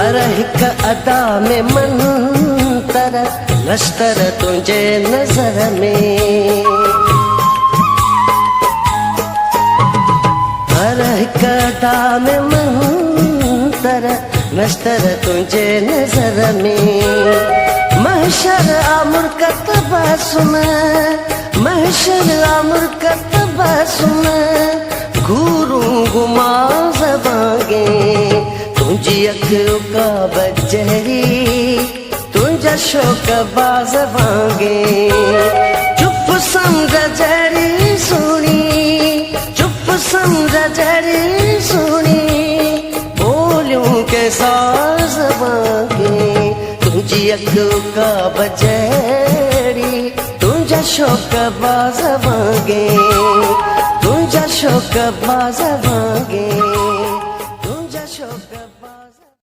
हर हिक अदा में मंतर नश्तर तुझे नजर में। हर हिक अदा में मंतर नश्तर तुझे नजर में। महशर आमुर कतबा सुन, महशर आमुर कतबा सुन, घूरू घुमा जबांगे तुझी अखियों का बजरी तुझा शोक बाज वांगे। चुप समझ जड़ी सुनी, चुप समझ जड़ी सुनी, बोलियों के साज वांगे तुझी अखियों का बजरी तुझा शोक बाज वांगे, तुझा शोक बाज वांगे।